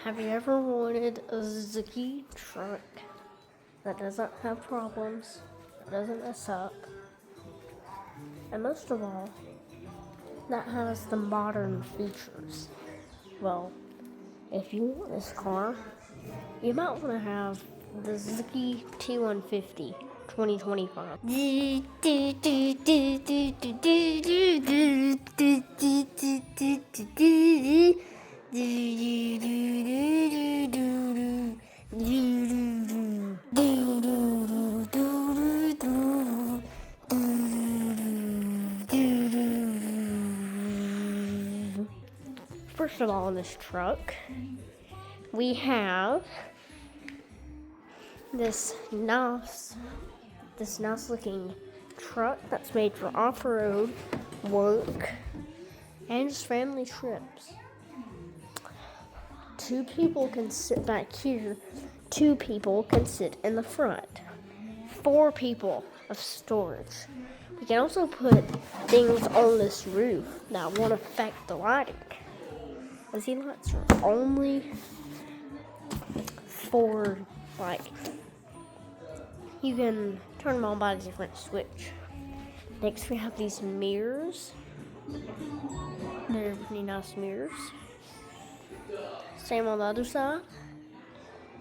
Have you ever wanted a zuke truck that doesn't have problems, that doesn't mess up, and most of all, that has the modern features? Well, if you want this car, you might want to have the zuke t150 2025. First of all, in this truck, we have this nice looking truck that's made for off-road work and just family trips. 2 people can sit back here. 2 people can sit in the front. 4 people of storage. We can also put things on this roof that won't affect the lighting. These lights are only for, you can turn them on by a different switch. Next, we have these mirrors. They're really nice mirrors. Same on the other side.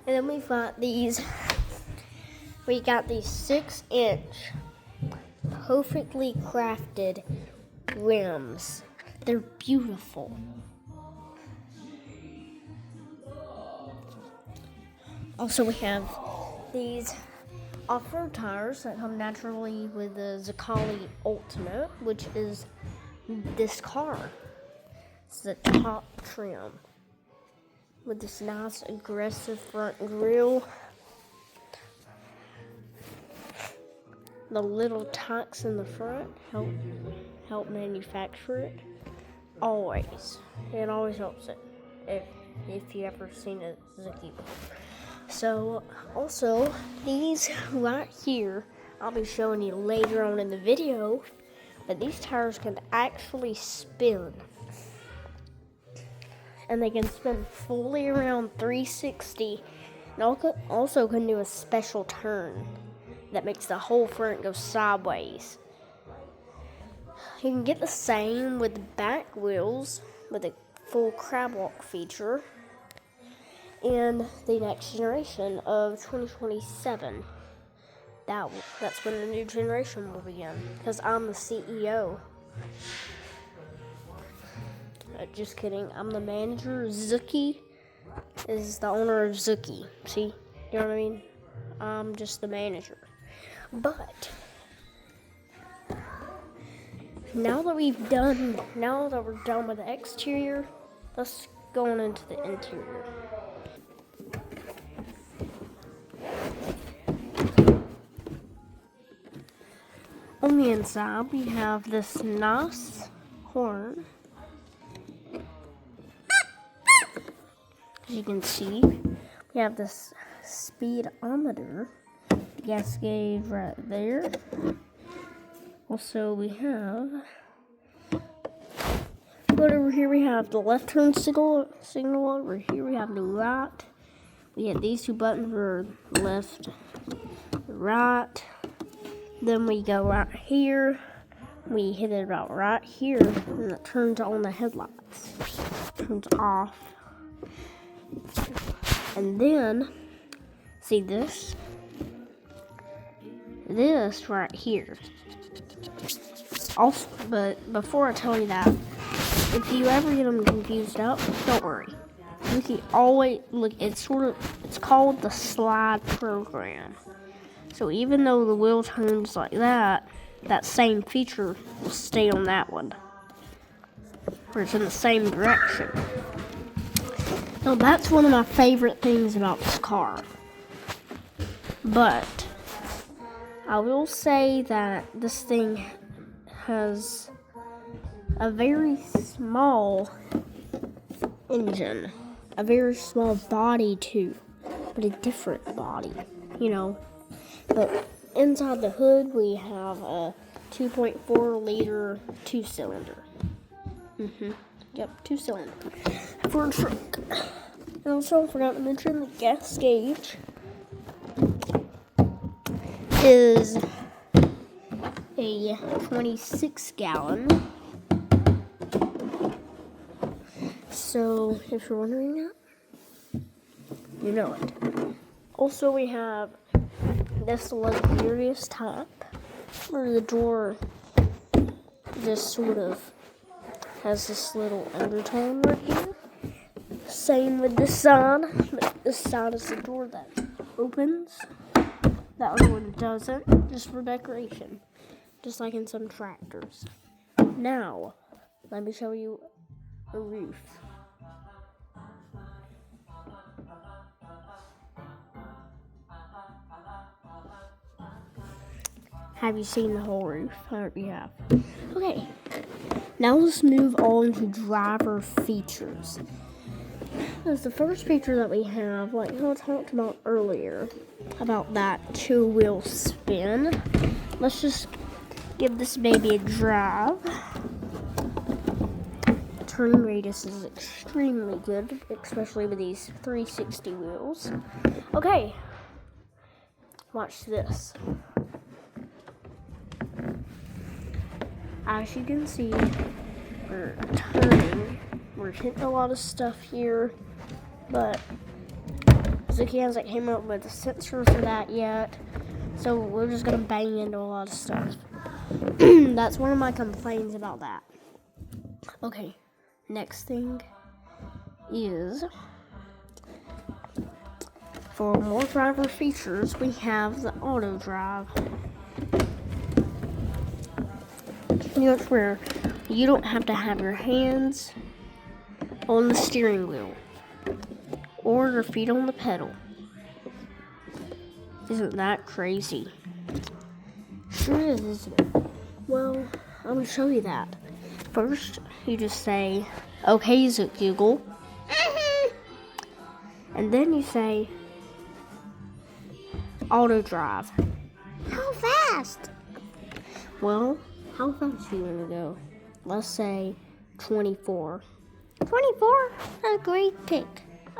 And then we got these 6-inch perfectly crafted rims. They're beautiful. Also, we have these off-road tires that come naturally with the Zuke Ultimate, which is this car. It's the top trim with this nice aggressive front grille. The little tacks in the front help manufacture it. It always helps it if you ever seen a Zuke before. So, also, these right here, I'll be showing you later on in the video, but these tires can actually spin. And they can spin fully around 360, and also can do a special turn that makes the whole front go sideways. You can get the same with the back wheels, with a full crab walk feature, in the next generation of 2027. That's when the new generation will begin, because I'm the CEO. Just kidding, I'm the manager. Zuke is the owner of Zuke. See? You know what I mean? I'm just the manager. But now that we're done with the exterior, let's go on into the interior. On the inside, we have this nice horn. As you can see, we have this speedometer, gas gauge right there. Also, we have, over here we have the left turn signal. Over here we have the right. We have these 2 buttons for left, right. Then we go right here. We hit it about right here, and it turns on the headlights. Turns off. And then, see this? This right here. Also, but before I tell you that, if you ever get them confused up, don't worry. You can always look. It's called the slide program. So even though the wheel turns like that same feature will stay on that one, where it's in the same direction. Now that's one of my favorite things about this car. But I will say that this thing has a very small engine, a very small body too, but a different body, But inside the hood, we have a 2.4 liter 2-cylinder. Yep, 2-cylinder for a truck. And also, I forgot to mention the gas gauge is a 26-gallon. So, if you're wondering that, you know it. Also, we have this luxurious top where the door just sort of has this little undertone right here. Same with this side. This side is the door that opens. That other one doesn't, just for decoration. Just like in some tractors. Now, let me show you a roof. Have you seen the whole roof? I hope you have. Okay, now let's move on to driver features. That's the first feature that we have, like I talked about earlier, about that 2-wheel spin. Let's just give this baby a drive. Turning radius is extremely good, especially with these 360 wheels. Okay, watch this. As you can see, we're turning. We're hitting a lot of stuff here, but zuke hasn't came up with a sensor for that yet, so we're just gonna bang into a lot of stuff. That's one of my complaints about that. Okay, next thing is, for more driver features, we have the auto drive. It's where you don't have to have your hands on the steering wheel or your feet on the pedal. Isn't that crazy? Sure is, isn't it? Well, I'm going to show you that. First, you just say, okay, Google. And then you say, auto drive. How fast? Well, how fast are you going to go? Let's say 24. 24? That's a great pick.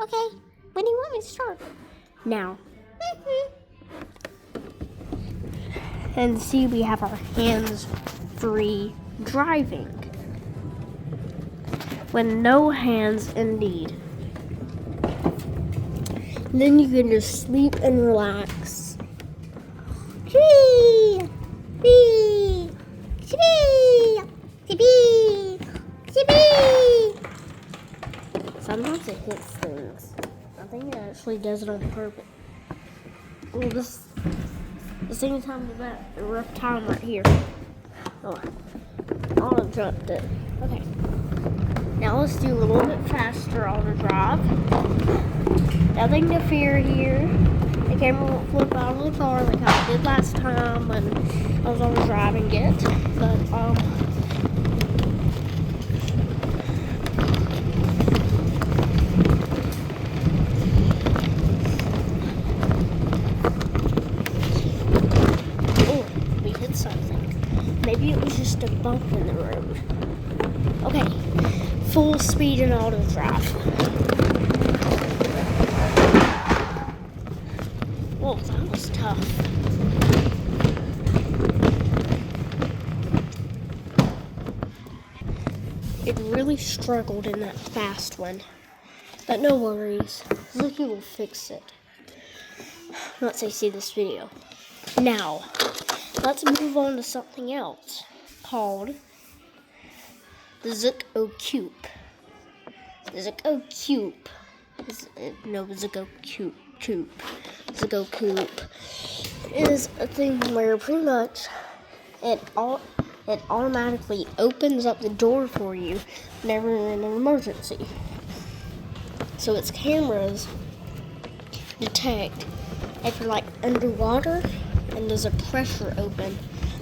Okay, when do you want me to start? Now. And see, we have our hands-free driving. With no hands, indeed. Then you can just sleep and relax. Whee! Whee! Chippy! Chippy! Chippy! Sometimes it hits things. I think it actually does it on purpose. Well, this thing having a rough time right here. Oh, I auto jumped it. Okay. Now let's do a little bit faster auto drive. Nothing to fear here. The camera won't flip out of the car like how it did last time when I was auto driving it. But maybe it was just a bump in the road. Okay, full speed and auto drive. Whoa, that was tough. It really struggled in that fast one. But no worries, zuke will fix it once I see this video. Now, let's move on to something else called the zuke coupe. The zuke coupe. Zuke coupe is a thing where pretty much it automatically opens up the door for you whenever you're in an emergency. So its cameras detect if you're like underwater and there's a pressure open.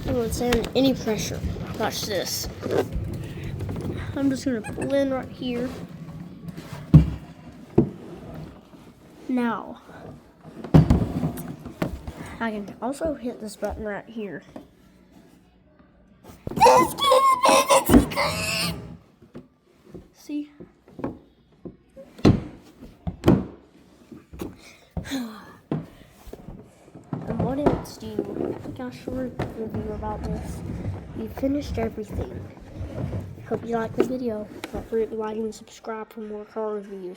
It will send any pressure. Watch this. I'm just gonna pull in right here. Now, I can also hit this button right here. See? And what else do you? I got a short review about this. We finished everything. Hope you liked the video. Don't forget to like and subscribe for more car reviews.